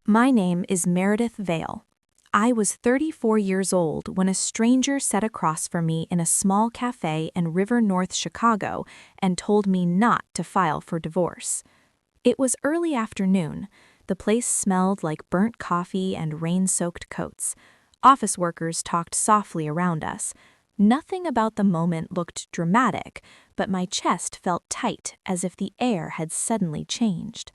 My name is Meredith Vale. I was 34 years old when a stranger sat across from me in a small cafe in River North, Chicago, and told me not to file for divorce. It was early afternoon. The place smelled like burnt coffee and rain-soaked coats. Office workers talked softly around us. Nothing about the moment looked dramatic, but my chest felt tight as if the air had suddenly changed.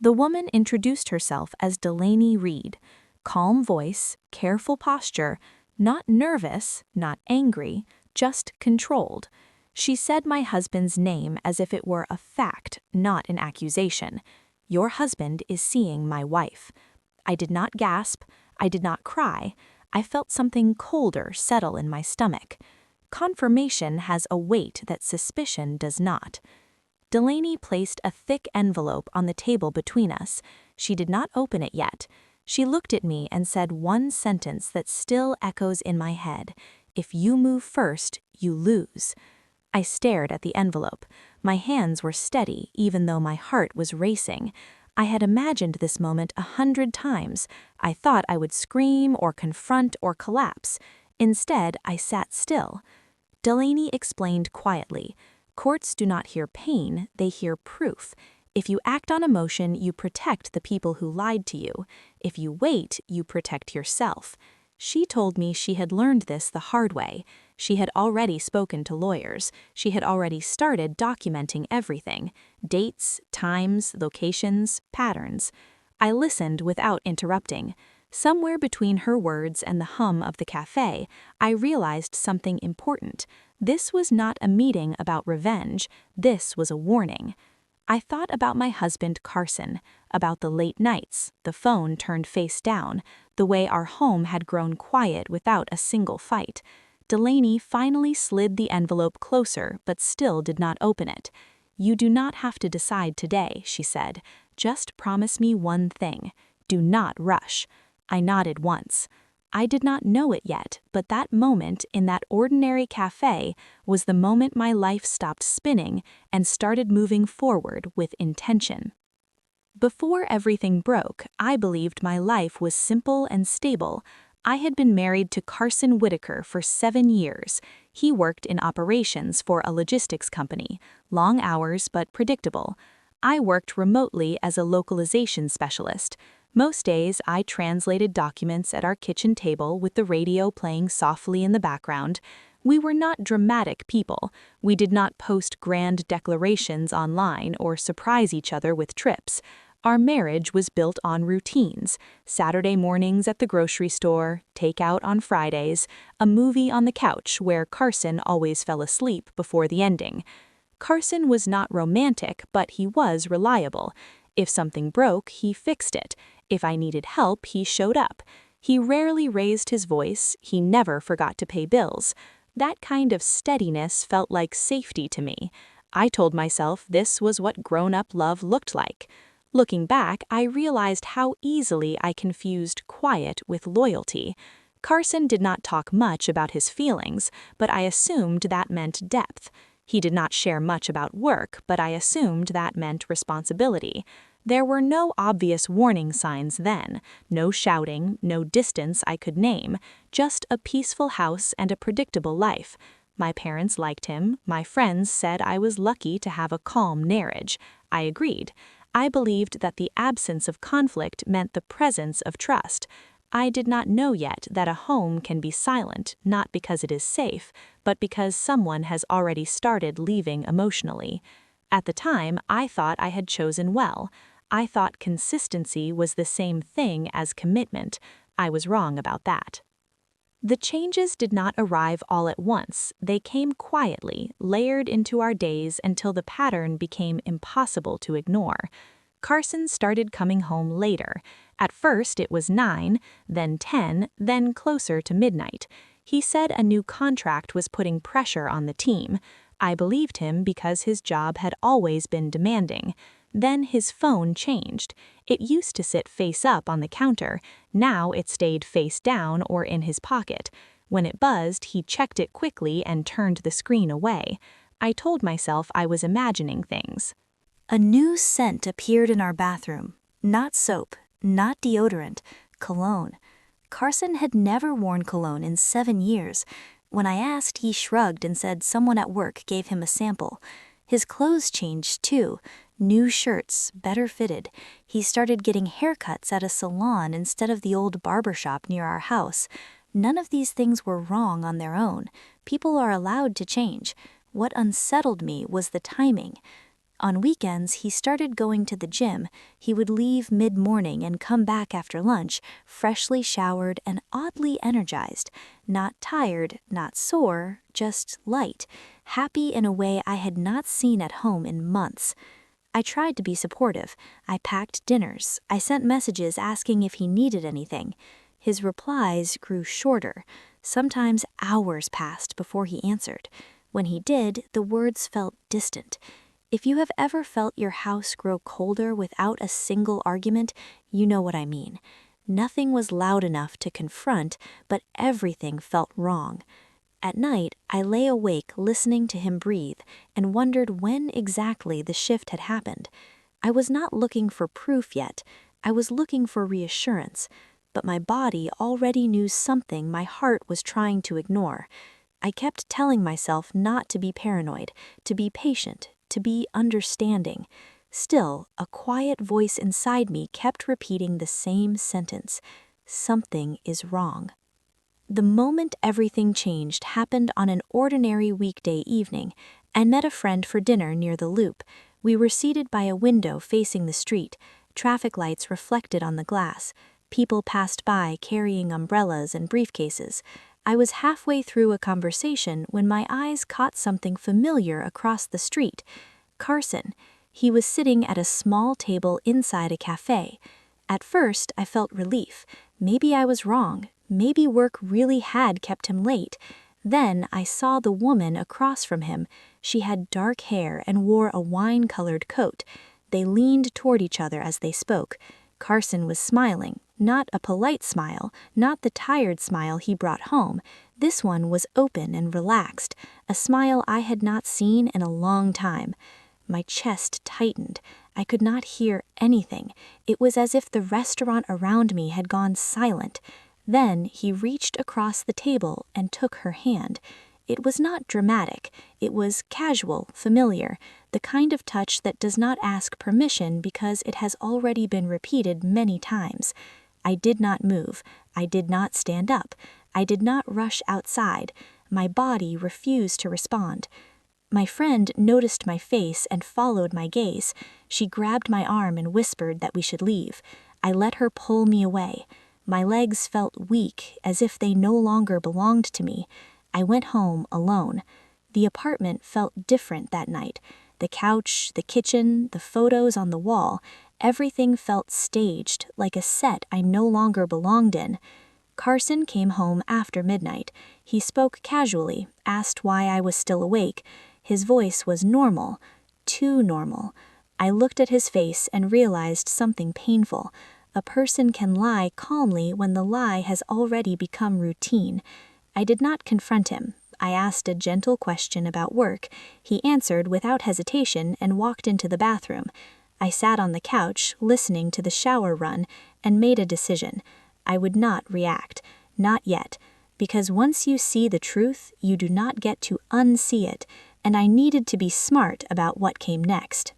The woman introduced herself as Delaney Reed. Calm voice, careful posture, not nervous, not angry, just controlled. She said my husband's name as if it were a fact, not an accusation. Your husband is seeing my wife. I did not gasp. I did not cry. I felt something colder settle in my stomach. Confirmation has a weight that suspicion does not. Delaney placed a thick envelope on the table between us. She did not open it yet. She looked at me and said one sentence that still echoes in my head. If you move first, you lose. I stared at the envelope. My hands were steady, even though my heart was racing. I had imagined this moment 100 times. I thought I would scream or confront or collapse. Instead, I sat still. Delaney explained quietly. Courts do not hear pain, they hear proof. If you act on emotion, you protect the people who lied to you. If you wait, you protect yourself. She told me she had learned this the hard way. She had already spoken to lawyers. She had already started documenting everything: dates, times, locations, patterns. I listened without interrupting. Somewhere between her words and the hum of the cafe, I realized something important. This was not a meeting about revenge. This was a warning. I thought about my husband, Carson, about the late nights, the phone turned face down, the way our home had grown quiet without a single fight. Delaney finally slid the envelope closer, but still did not open it. You do not have to decide today, she said. Just promise me one thing. Do not rush. I nodded once. I did not know it yet, but that moment in that ordinary cafe was the moment my life stopped spinning and started moving forward with intention. Before everything broke, I believed my life was simple and stable. I had been married to Carson Whitaker for 7 years. He worked in operations for a logistics company, long hours but predictable. I worked remotely as a localization specialist. Most days, I translated documents at our kitchen table with the radio playing softly in the background. We were not dramatic people. We did not post grand declarations online or surprise each other with trips. Our marriage was built on routines: Saturday mornings at the grocery store, takeout on Fridays, a movie on the couch where Carson always fell asleep before the ending. Carson was not romantic, but he was reliable. If something broke, he fixed it. If I needed help, he showed up. He rarely raised his voice. He never forgot to pay bills. That kind of steadiness felt like safety to me. I told myself this was what grown-up love looked like. Looking back, I realized how easily I confused quiet with loyalty. Carson did not talk much about his feelings, but I assumed that meant depth. He did not share much about work, but I assumed that meant responsibility. There were no obvious warning signs then, no shouting, no distance I could name, just a peaceful house and a predictable life. My parents liked him. My friends said I was lucky to have a calm marriage. I agreed. I believed that the absence of conflict meant the presence of trust. I did not know yet that a home can be silent, not because it is safe, but because someone has already started leaving emotionally. At the time, I thought I had chosen well. I thought consistency was the same thing as commitment. I was wrong about that. The changes did not arrive all at once. They came quietly, layered into our days until the pattern became impossible to ignore. Carson started coming home later. At first it was 9, then 10, then closer to midnight. He said a new contract was putting pressure on the team. I believed him because his job had always been demanding. Then his phone changed. It used to sit face up on the counter. Now it stayed face down or in his pocket. When it buzzed, he checked it quickly and turned the screen away. I told myself I was imagining things. A new scent appeared in our bathroom. Not soap, not deodorant, cologne. Carson had never worn cologne in 7 years. When I asked, he shrugged and said someone at work gave him a sample. His clothes changed too. New shirts, better fitted. He started getting haircuts at a salon instead of the old barber shop near our house. None of these things were wrong on their own. People are allowed to change. What unsettled me was the timing. On weekends, he started going to the gym. He would leave mid-morning and come back after lunch, freshly showered and oddly energized. Not tired, not sore, just light, happy in a way I had not seen at home in months. I tried to be supportive. I packed dinners. I sent messages asking if he needed anything. His replies grew shorter. Sometimes hours passed before he answered. When he did, the words felt distant. If you have ever felt your house grow colder without a single argument, you know what I mean. Nothing was loud enough to confront, but everything felt wrong. At night, I lay awake listening to him breathe and wondered when exactly the shift had happened. I was not looking for proof yet. I was looking for reassurance, but my body already knew something my heart was trying to ignore. I kept telling myself not to be paranoid, to be patient, to be understanding. Still, a quiet voice inside me kept repeating the same sentence. Something is wrong. The moment everything changed happened on an ordinary weekday evening. I met a friend for dinner near the Loop. We were seated by a window facing the street. Traffic lights reflected on the glass. People passed by carrying umbrellas and briefcases. I was halfway through a conversation when my eyes caught something familiar across the street. Carson. He was sitting at a small table inside a cafe. At first, I felt relief. Maybe I was wrong. Maybe work really had kept him late. Then I saw the woman across from him. She had dark hair and wore a wine-colored coat. They leaned toward each other as they spoke. Carson was smiling, not a polite smile, not the tired smile he brought home. This one was open and relaxed, a smile I had not seen in a long time. My chest tightened. I could not hear anything. It was as if the restaurant around me had gone silent. Then he reached across the table and took her hand. It was not dramatic. It was casual, familiar, the kind of touch that does not ask permission because it has already been repeated many times. I did not move. I did not stand up. I did not rush outside. My body refused to respond. My friend noticed my face and followed my gaze. She grabbed my arm and whispered that we should leave. I let her pull me away. My legs felt weak, as if they no longer belonged to me. I went home alone. The apartment felt different that night. The couch, the kitchen, the photos on the wall, everything felt staged, like a set I no longer belonged in. Carson came home after midnight. He spoke casually, asked why I was still awake. His voice was normal, too normal. I looked at his face and realized something painful. A person can lie calmly when the lie has already become routine. I did not confront him. I asked a gentle question about work. He answered without hesitation and walked into the bathroom. I sat on the couch, listening to the shower run, and made a decision. I would not react. Not yet. Because once you see the truth, you do not get to unsee it, and I needed to be smart about what came next.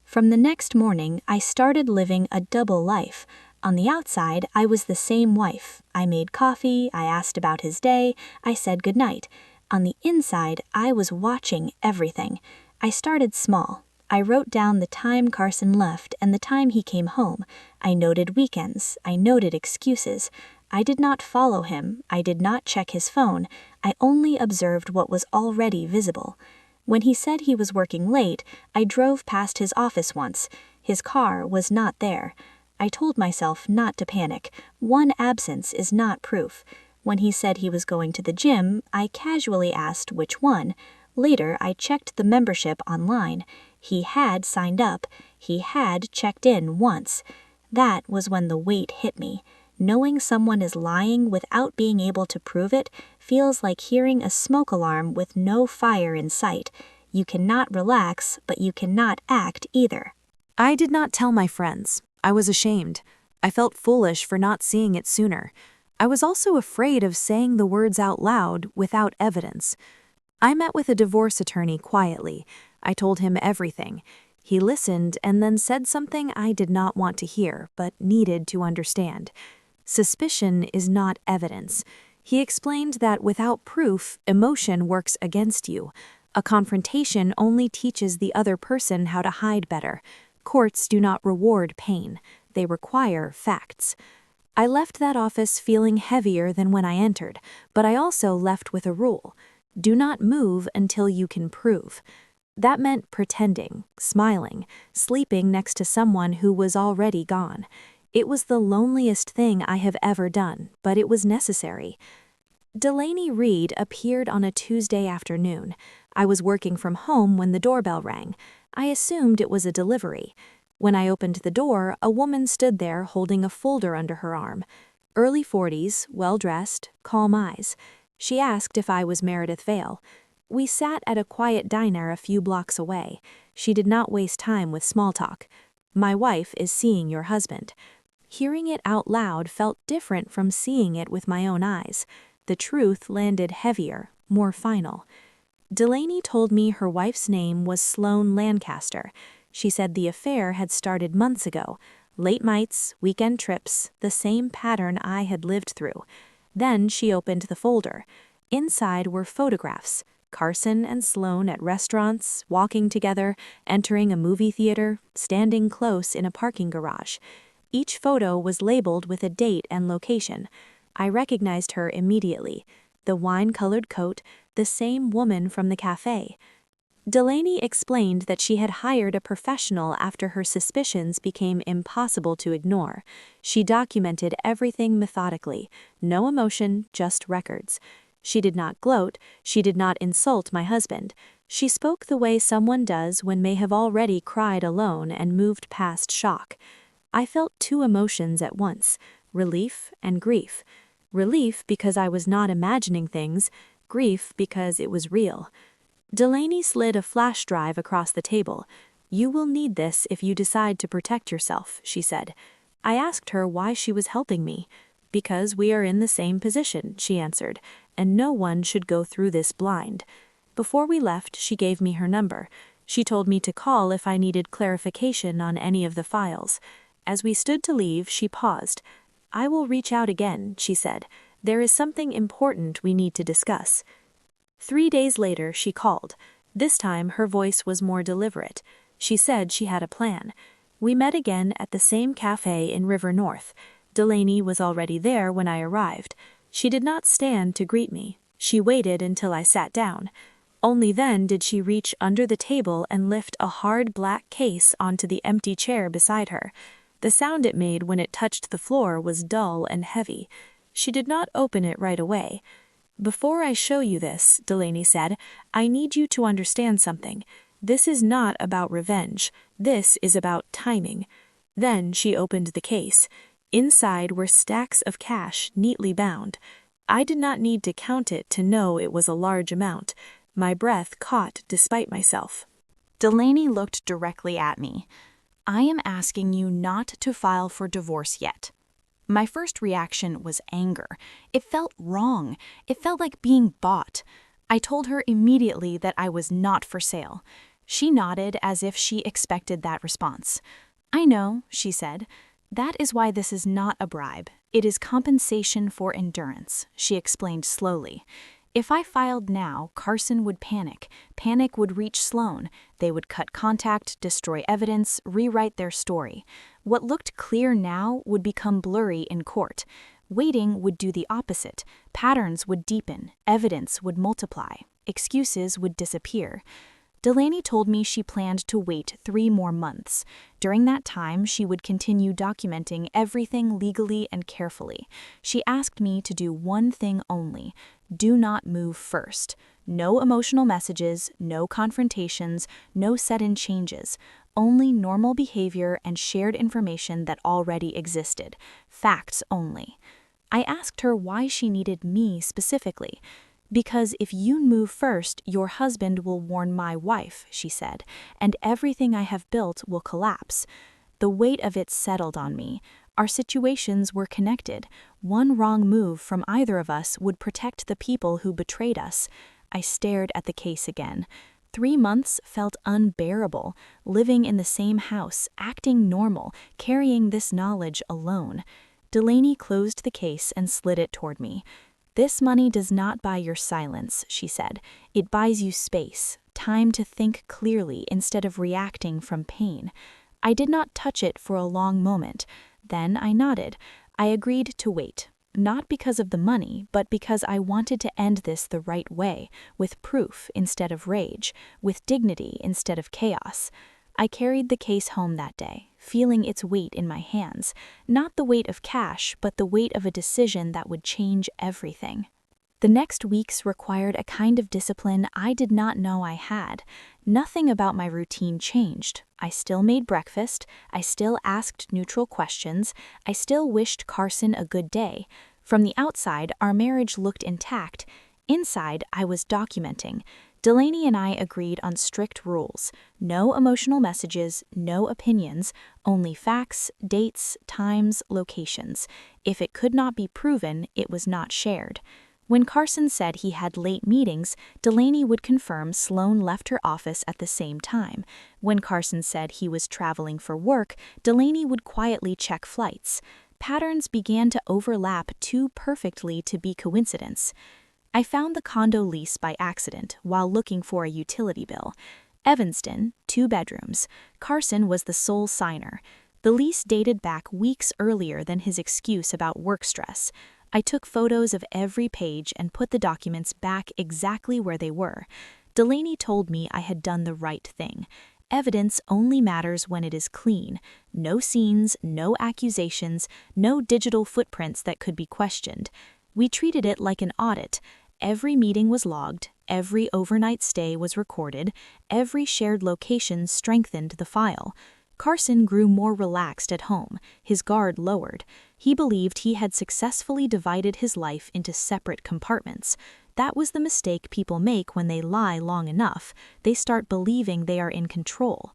From the next morning, I started living a double life. On the outside, I was the same wife. I made coffee, I asked about his day, I said goodnight. On the inside, I was watching everything. I started small. I wrote down the time Carson left and the time he came home. I noted weekends. I noted excuses. I did not follow him. I did not check his phone. I only observed what was already visible. When he said he was working late, I drove past his office once. His car was not there. I told myself not to panic. One absence is not proof. When he said he was going to the gym, I casually asked which one. Later, I checked the membership online. He had signed up. He had checked in once. That was when the weight hit me. Knowing someone is lying without being able to prove it feels like hearing a smoke alarm with no fire in sight. You cannot relax, but you cannot act either. I did not tell my friends. I was ashamed. I felt foolish for not seeing it sooner. I was also afraid of saying the words out loud without evidence. I met with a divorce attorney quietly. I told him everything. He listened and then said something I did not want to hear, but needed to understand. Suspicion is not evidence. He explained that without proof, emotion works against you. A confrontation only teaches the other person how to hide better. Courts do not reward pain. They require facts. I left that office feeling heavier than when I entered, but I also left with a rule. Do not move until you can prove. That meant pretending, smiling, sleeping next to someone who was already gone. It was the loneliest thing I have ever done, but it was necessary. Delaney Reed appeared on a Tuesday afternoon. I was working from home when the doorbell rang. I assumed it was a delivery. When I opened the door, a woman stood there holding a folder under her arm. Early 40s, well-dressed, calm eyes. She asked if I was Meredith Vale. We sat at a quiet diner a few blocks away. She did not waste time with small talk. My wife is seeing your husband. Hearing it out loud felt different from seeing it with my own eyes. The truth landed heavier, more final. Delaney told me her wife's name was Sloane Lancaster. She said the affair had started months ago. Late nights, weekend trips, the same pattern I had lived through. Then she opened the folder. Inside were photographs. Carson and Sloane at restaurants, walking together, entering a movie theater, standing close in a parking garage. Each photo was labeled with a date and location. I recognized her immediately. The wine-colored coat, the same woman from the cafe. Delaney explained that she had hired a professional after her suspicions became impossible to ignore. She documented everything methodically. No emotion, just records. She did not gloat. She did not insult my husband. She spoke the way someone does when they have already cried alone and moved past shock. I felt two emotions at once, relief and grief. Relief because I was not imagining things, grief because it was real. Delaney slid a flash drive across the table. You will need this if you decide to protect yourself, she said. I asked her why she was helping me. Because we are in the same position, she answered, and no one should go through this blind. Before we left, she gave me her number. She told me to call if I needed clarification on any of the files. As we stood to leave, she paused. I will reach out again, she said. There is something important we need to discuss. 3 days later, she called. This time, her voice was more deliberate. She said she had a plan. We met again at the same cafe in River North. Delaney was already there when I arrived. She did not stand to greet me. She waited until I sat down. Only then did she reach under the table and lift a hard black case onto the empty chair beside her. The sound it made when it touched the floor was dull and heavy. She did not open it right away. Before I show you this, Delaney said, I need you to understand something. This is not about revenge. This is about timing. Then she opened the case. Inside were stacks of cash neatly bound. I did not need to count it to know it was a large amount. My breath caught despite myself. Delaney looked directly at me. I am asking you not to file for divorce yet. My first reaction was anger. It felt wrong. It felt like being bought. I told her immediately that I was not for sale. She nodded as if she expected that response. I know, she said. That is why this is not a bribe. It is compensation for endurance, she explained slowly. If I filed now, Carson would panic. Panic would reach Sloane. They would cut contact, destroy evidence, rewrite their story. What looked clear now would become blurry in court. Waiting would do the opposite. Patterns would deepen. Evidence would multiply. Excuses would disappear. Delaney told me she planned to wait 3 more months. During that time, she would continue documenting everything legally and carefully. She asked me to do one thing only. Do not move first. No emotional messages, no confrontations, no sudden changes. Only normal behavior and shared information that already existed. Facts only. I asked her why she needed me specifically. Because if you move first, your husband will warn my wife, she said, and everything I have built will collapse. The weight of it settled on me. Our situations were connected. One wrong move from either of us would protect the people who betrayed us. I stared at the case again. 3 months felt unbearable, living in the same house, acting normal, carrying this knowledge alone. Delaney closed the case and slid it toward me. "This money does not buy your silence," she said. "It buys you space, time to think clearly instead of reacting from pain." I did not touch it for a long moment. Then I nodded. I agreed to wait. Not because of the money, but because I wanted to end this the right way, with proof instead of rage, with dignity instead of chaos. I carried the case home that day, feeling its weight in my hands, not the weight of cash, but the weight of a decision that would change everything. The next weeks required a kind of discipline I did not know I had. Nothing about my routine changed. I still made breakfast, I still asked neutral questions, I still wished Carson a good day. From the outside, our marriage looked intact. Inside, I was documenting. Delaney and I agreed on strict rules. No emotional messages, no opinions, only facts, dates, times, locations. If it could not be proven, it was not shared. When Carson said he had late meetings, Delaney would confirm Sloan left her office at the same time. When Carson said he was traveling for work, Delaney would quietly check flights. Patterns began to overlap too perfectly to be coincidence. I found the condo lease by accident while looking for a utility bill. Evanston, 2 bedrooms. Carson was the sole signer. The lease dated back weeks earlier than his excuse about work stress. I took photos of every page and put the documents back exactly where they were. Delaney told me I had done the right thing. Evidence only matters when it is clean. No scenes, no accusations, no digital footprints that could be questioned. We treated it like an audit. Every meeting was logged, every overnight stay was recorded, every shared location strengthened the file. Carson grew more relaxed at home, his guard lowered. He believed he had successfully divided his life into separate compartments. That was the mistake people make when they lie long enough. They start believing they are in control.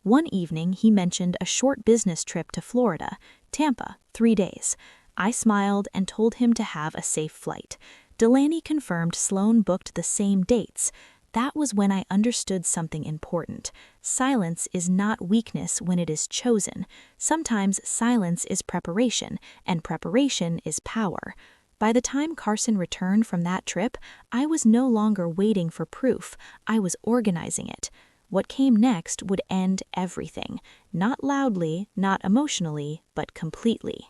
One evening, he mentioned a short business trip to Florida, Tampa, 3 days. I smiled and told him to have a safe flight. Delaney confirmed Sloan booked the same dates. That was when I understood something important. Silence is not weakness when it is chosen. Sometimes silence is preparation, and preparation is power. By the time Carson returned from that trip, I was no longer waiting for proof. I was organizing it. What came next would end everything. Not loudly, not emotionally, but completely.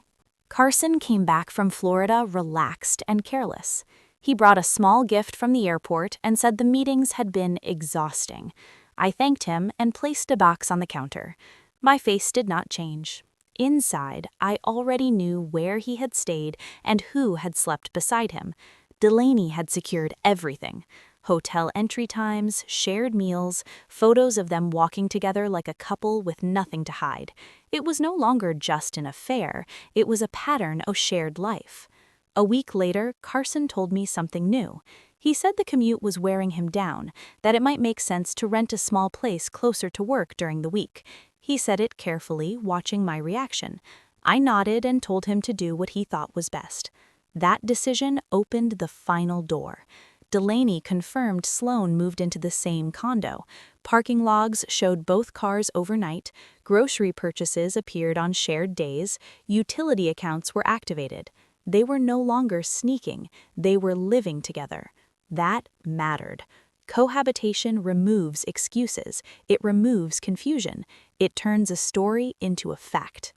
Carson came back from Florida relaxed and careless. He brought a small gift from the airport and said the meetings had been exhausting. I thanked him and placed a box on the counter. My face did not change. Inside, I already knew where he had stayed and who had slept beside him. Delaney had secured everything. Hotel entry times, shared meals, photos of them walking together like a couple with nothing to hide. It was no longer just an affair, it was a pattern of shared life. A week later, Carson told me something new. He said the commute was wearing him down, that it might make sense to rent a small place closer to work during the week. He said it carefully, watching my reaction. I nodded and told him to do what he thought was best. That decision opened the final door. Delaney confirmed Sloan moved into the same condo. Parking logs showed both cars overnight, grocery purchases appeared on shared days, utility accounts were activated. They were no longer sneaking, they were living together. That mattered. Cohabitation removes excuses, it removes confusion, it turns a story into a fact.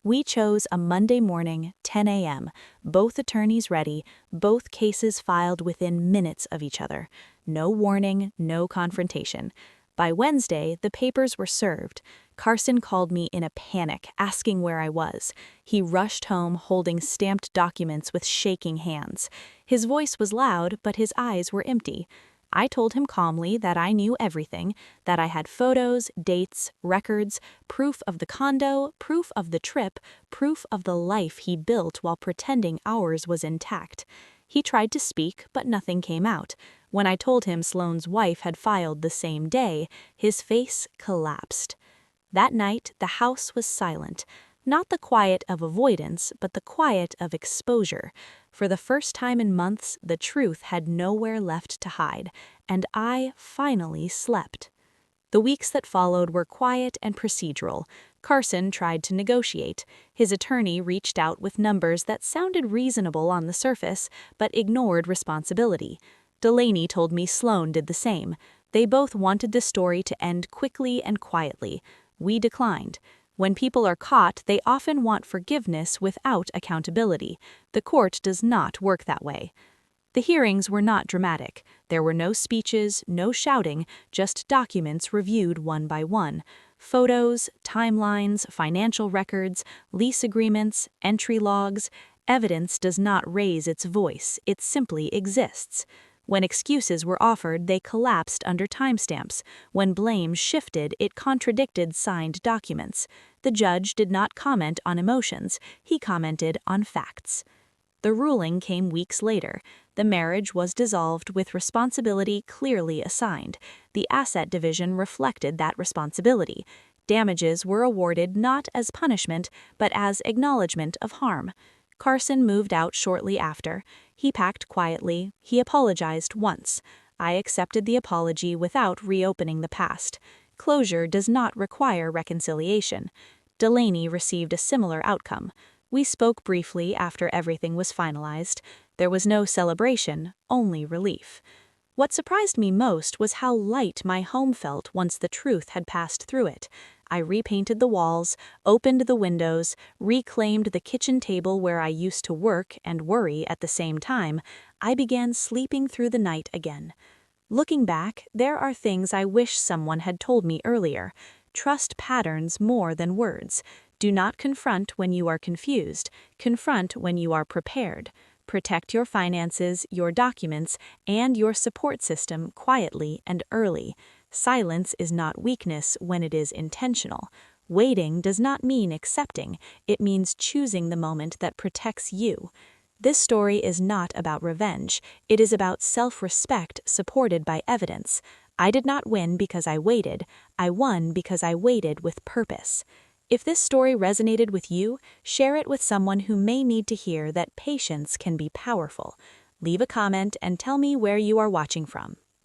We chose a Monday morning, 10 a.m., both attorneys ready, both cases filed within minutes of each other. No warning, no confrontation. By Wednesday, the papers were served. Carson called me in a panic, asking where I was. He rushed home holding stamped documents with shaking hands. His voice was loud, but his eyes were empty. I told him calmly that I knew everything, that I had photos, dates, records, proof of the condo, proof of the trip, proof of the life he built while pretending ours was intact. He tried to speak, but nothing came out. When I told him Sloan's wife had filed the same day, his face collapsed. That night, the house was silent. Not the quiet of avoidance, but the quiet of exposure. For the first time in months, the truth had nowhere left to hide, and I finally slept. The weeks that followed were quiet and procedural. Carson tried to negotiate. His attorney reached out with numbers that sounded reasonable on the surface, but ignored responsibility. Delaney told me Sloan did the same. They both wanted the story to end quickly and quietly. We declined. When people are caught, they often want forgiveness without accountability. The court does not work that way. The hearings were not dramatic. There were no speeches, no shouting, just documents reviewed one by one. Photos, timelines, financial records, lease agreements, entry logs. Evidence does not raise its voice, it simply exists. When excuses were offered, they collapsed under timestamps. When blame shifted, it contradicted signed documents. The judge did not comment on emotions, he commented on facts. The ruling came weeks later. The marriage was dissolved with responsibility clearly assigned. The asset division reflected that responsibility. Damages were awarded not as punishment, but as acknowledgement of harm. Carson moved out shortly after. He packed quietly. He apologized once. I accepted the apology without reopening the past. Closure does not require reconciliation. Delaney received a similar outcome. We spoke briefly after everything was finalized. There was no celebration, only relief. What surprised me most was how light my home felt once the truth had passed through it. I repainted the walls, opened the windows, reclaimed the kitchen table where I used to work and worry at the same time. I began sleeping through the night again. Looking back, there are things I wish someone had told me earlier. Trust patterns more than words. Do not confront when you are confused. Confront when you are prepared. Protect your finances, your documents, and your support system quietly and early. Silence is not weakness when it is intentional. Waiting does not mean accepting. It means choosing the moment that protects you. This story is not about revenge. It is about self-respect supported by evidence. I did not win because I waited. I won because I waited with purpose. If this story resonated with you, share it with someone who may need to hear that patience can be powerful. Leave a comment and tell me where you are watching from.